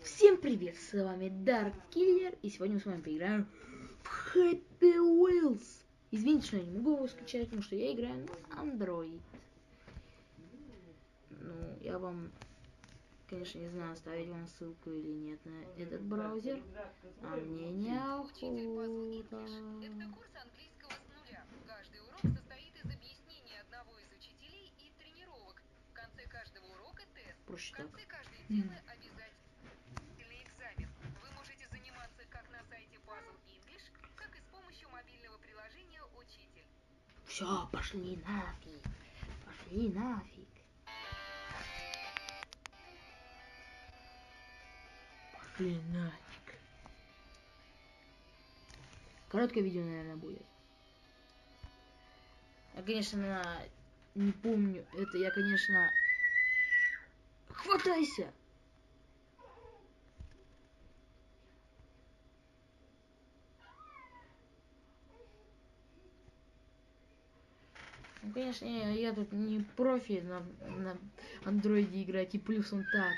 Всем привет, с вами Dark Killer, и сегодня мы с вами поиграем в Happy Wheels. Извините, что я не могу его скачать, потому что я играю на Android. Ну, я вам, конечно, не знаю, оставить вам ссылку или нет на этот браузер, а мне неохота. Это курс английского с нуля. Каждый урок состоит из объяснений одного из учителей и тренировок. В конце каждого урока тест. В конце каждой темы обязательный экзамен. Вы можете заниматься как на сайте Puzzle English, как и с помощью мобильного приложения «Учитель». Все, пошли нафиг. Пошли нафиг. Пошли нафиг. Короткое видео, наверное, будет. Я, конечно, не помню. Это я, конечно... Хватайся! Ну, конечно, я тут не профи на андроиде играть, и плюс он так,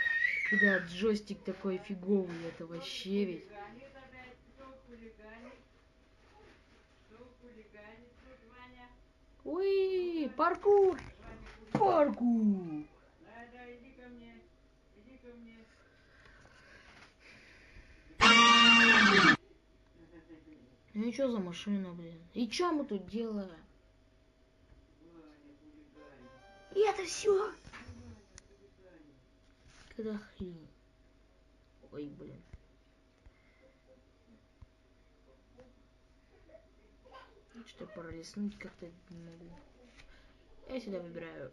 когда джойстик такой фиговый, это вообще ведь. Ой, паркур! Паркур! Иди ко мне, иди ко мне. Ну и чё за машина, блин? И чё мы тут делаем? И это все? Когда хрень? Ой, блин. Что пролистнуть как-то не могу. Я сюда выбираю,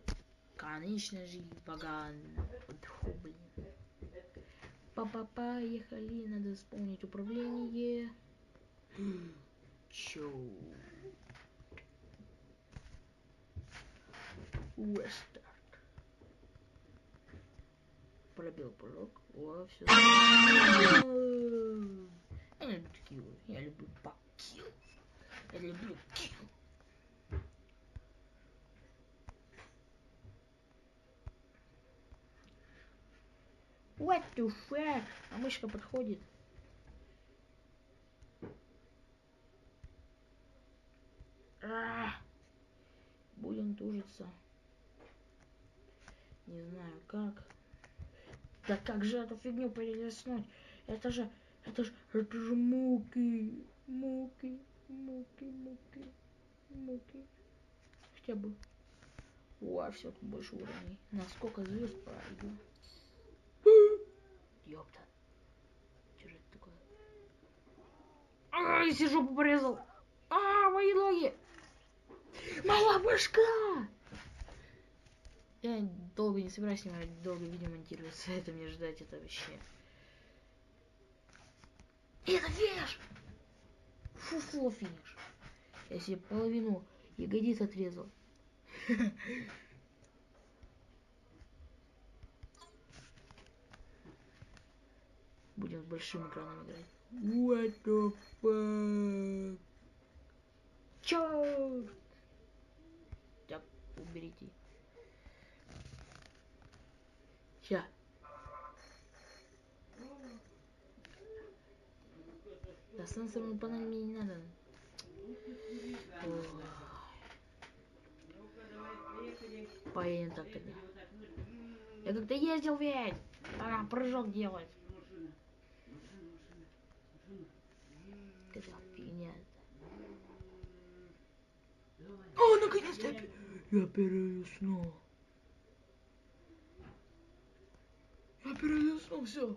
конечно же, ваган. Фу, блин. Поехали, надо вспомнить управление. Чё? Рестарт. Пробил прыжок. О, все. Я люблю килл. Я люблю покил. Я люблю килл. What the fuck? А мышка подходит. Будем тужиться. Не знаю как. Да как же эту фигню перелистнуть? Это же муки. Муки. Хотя бы. О, все, тут больше уровней. На сколько звезд пройду? Ёпта. Что же это такое? Ай, жопу порезал. Мои ноги. Моя башка. Я долго не собираюсь снимать, долго видео монтироваться. Это мне ждать, это вообще. Это финиш! Фуфло финиш. Я себе половину ягодиц отрезал. Будем с большим экраном играть. What the fuck? Чёрт! Так, уберите. Ща. Да сенсорную панель мне не надо. Поедем так тогда. Я как-то ездил ведь. Пора прыжок делать. Какая фигня это. О, наконец-то я перелистнул. Я перелистнул все.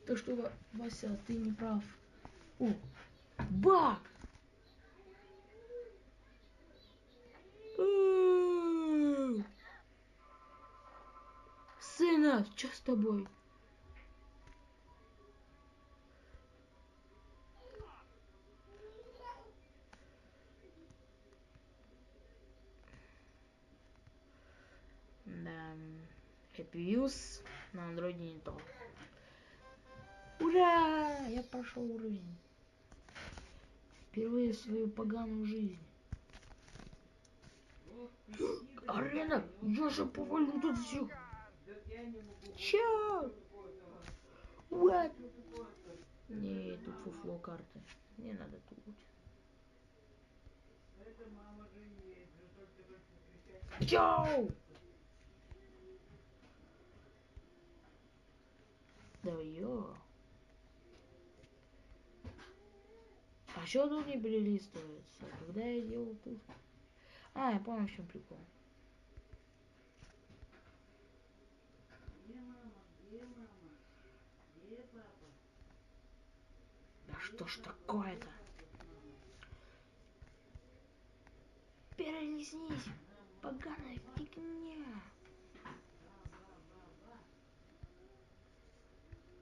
Так что, Вася, ты не прав. О, баг! Сына, что с тобой? Да, Happy Wheels на андроиде не то. Ура! Я прошел уровень. Впервые в свою поганую жизнь. Арена, я же повалю тут всех. Чё? What? Не, тут фуфло карты. Не надо тут. Чё? Да ё. А что тут не перелистывается? Когда я делал тут? А, я понял, в чем прикол. Да что ж такое-то? Перелезнись, поганая фигня.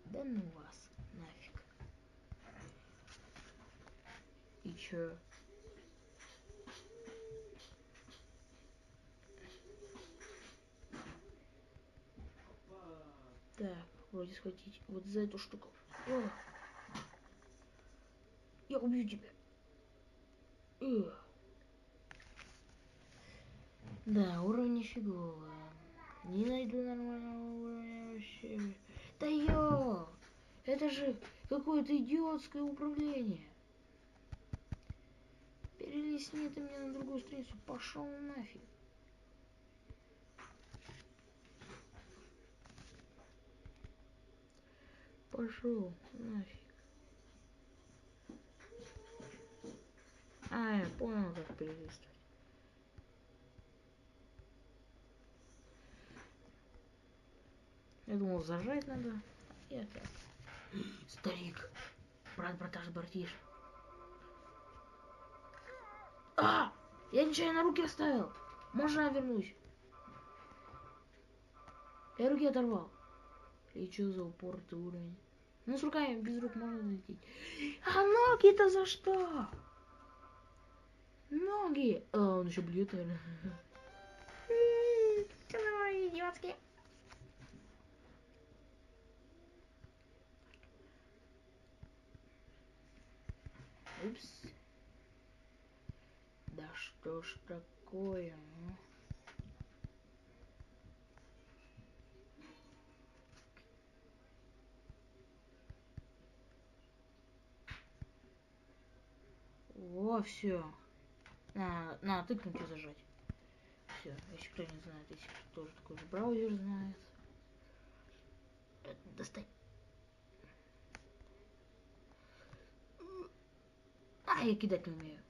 Да ну вас, нафиг. И чё? Так, вроде схватить вот за эту штуку. О! Я убью тебя. Да, уровень фиговый. Не найду нормального уровня вообще. Да ё! Это же какое-то идиотское управление. Перелистни ты мне на другую страницу. Пошел нафиг. Пошел нафиг. А, я понял, как перелистывать. Я думал, зажать надо. Я так. Старик. Браташ, братиш. А! Я нечаянно руки оставил. Можно я вернусь? Я руки оторвал. И что за упоротый уровень? Ну, с руками, без рук можно долететь. А ноги-то за что? Ноги. А, он еще бьет, наверное. Давай, идиотский. Упс. Да что ж такое, а? Во, все. На, тыкнуть и зажать. Все, если кто не знает, если кто тоже такой же браузер знает. Достань. А, я кидать не умею.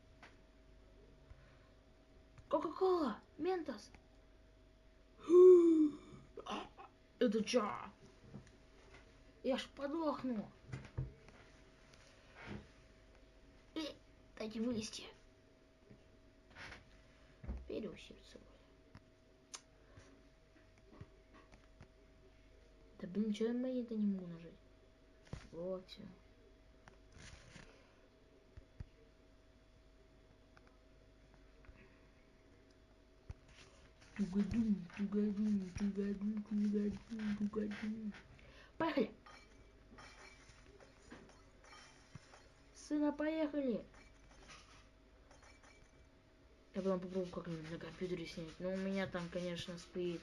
Кока-кола, Ментос. Это чё? Я ж подохну. Дайте вылезти. Переусердствовали. Да блин, что я мои-то не могу нажать? Вот все. Тугадум, тугадум, тугадум, тугадум, тугадум. Поехали! Сына, поехали! Я потом попробую как-нибудь на компьютере снять. Но у меня там, конечно, стоит,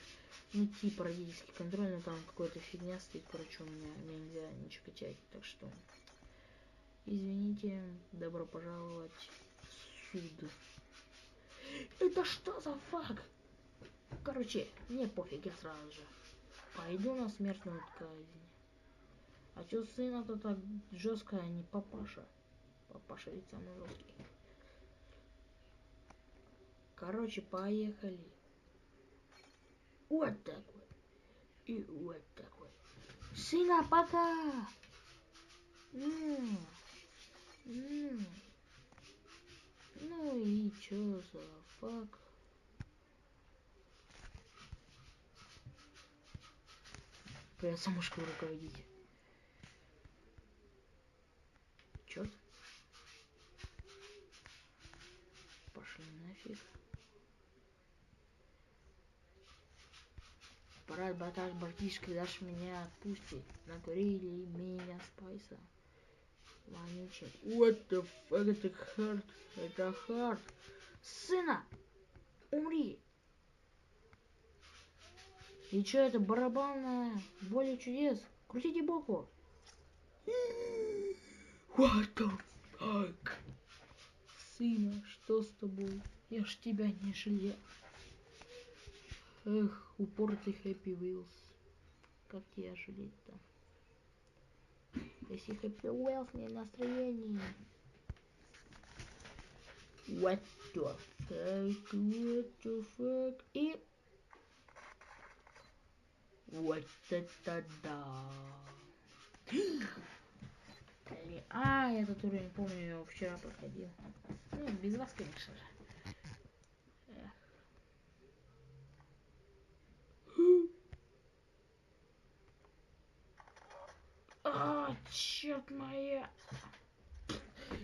ну, типа родительский контроль, но там какая-то фигня стоит, короче, у меня нельзя ничего качать. Так что, извините, добро пожаловать в суд. Это что за фак? Короче, мне пофиг, я сразу же пойду на смертную казнь. А чё сына-то так жестко, а не папаша? Папаша ведь самый жесткий. Короче, поехали. Вот так вот. И вот так вот. Сына, пока! Ну и чё за фак? Придется мышкой руководить. Чёрт. Пошли нафиг. Брат, братишка, дашь меня отпустить. Накурили меня спайса. Вонючий. What the fuck, это хард. Это хард. Сына! Умри! И чё это барабанная? Более чудес? Крутите боку. What the fuck? Сына, что с тобой? Я ж тебя не жалею. Эх, упоротый Happy Wheels. Как тебя жалеть-то? Если Happy Wheels не настроение. What the fuck? What the fuck? И... Вот это да. А, этот уровень, помню, я его вчера проходил. Ну, без вас, конечно же. А, черт моя.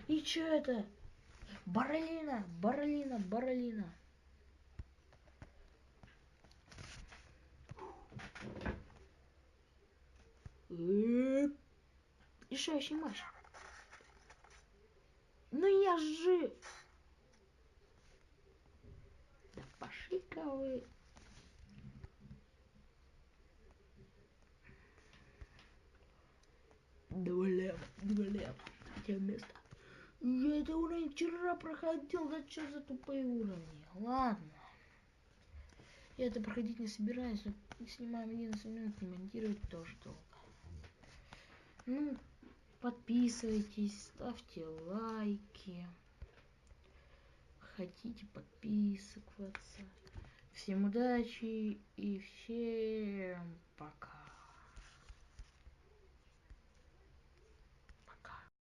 И чё это? Баролина, Баролина, Баролина. Решающий матч. Ну я жив. Да пошли-ка вы. Два лева. Где место? Я это уровень вчера проходил. Да что за тупые уровни? Ладно. Я это проходить не собираюсь. Но снимаем 11 минут, не монтировать тоже долго. Ну, подписывайтесь, ставьте лайки. Хотите подписываться. Всем удачи и всем пока.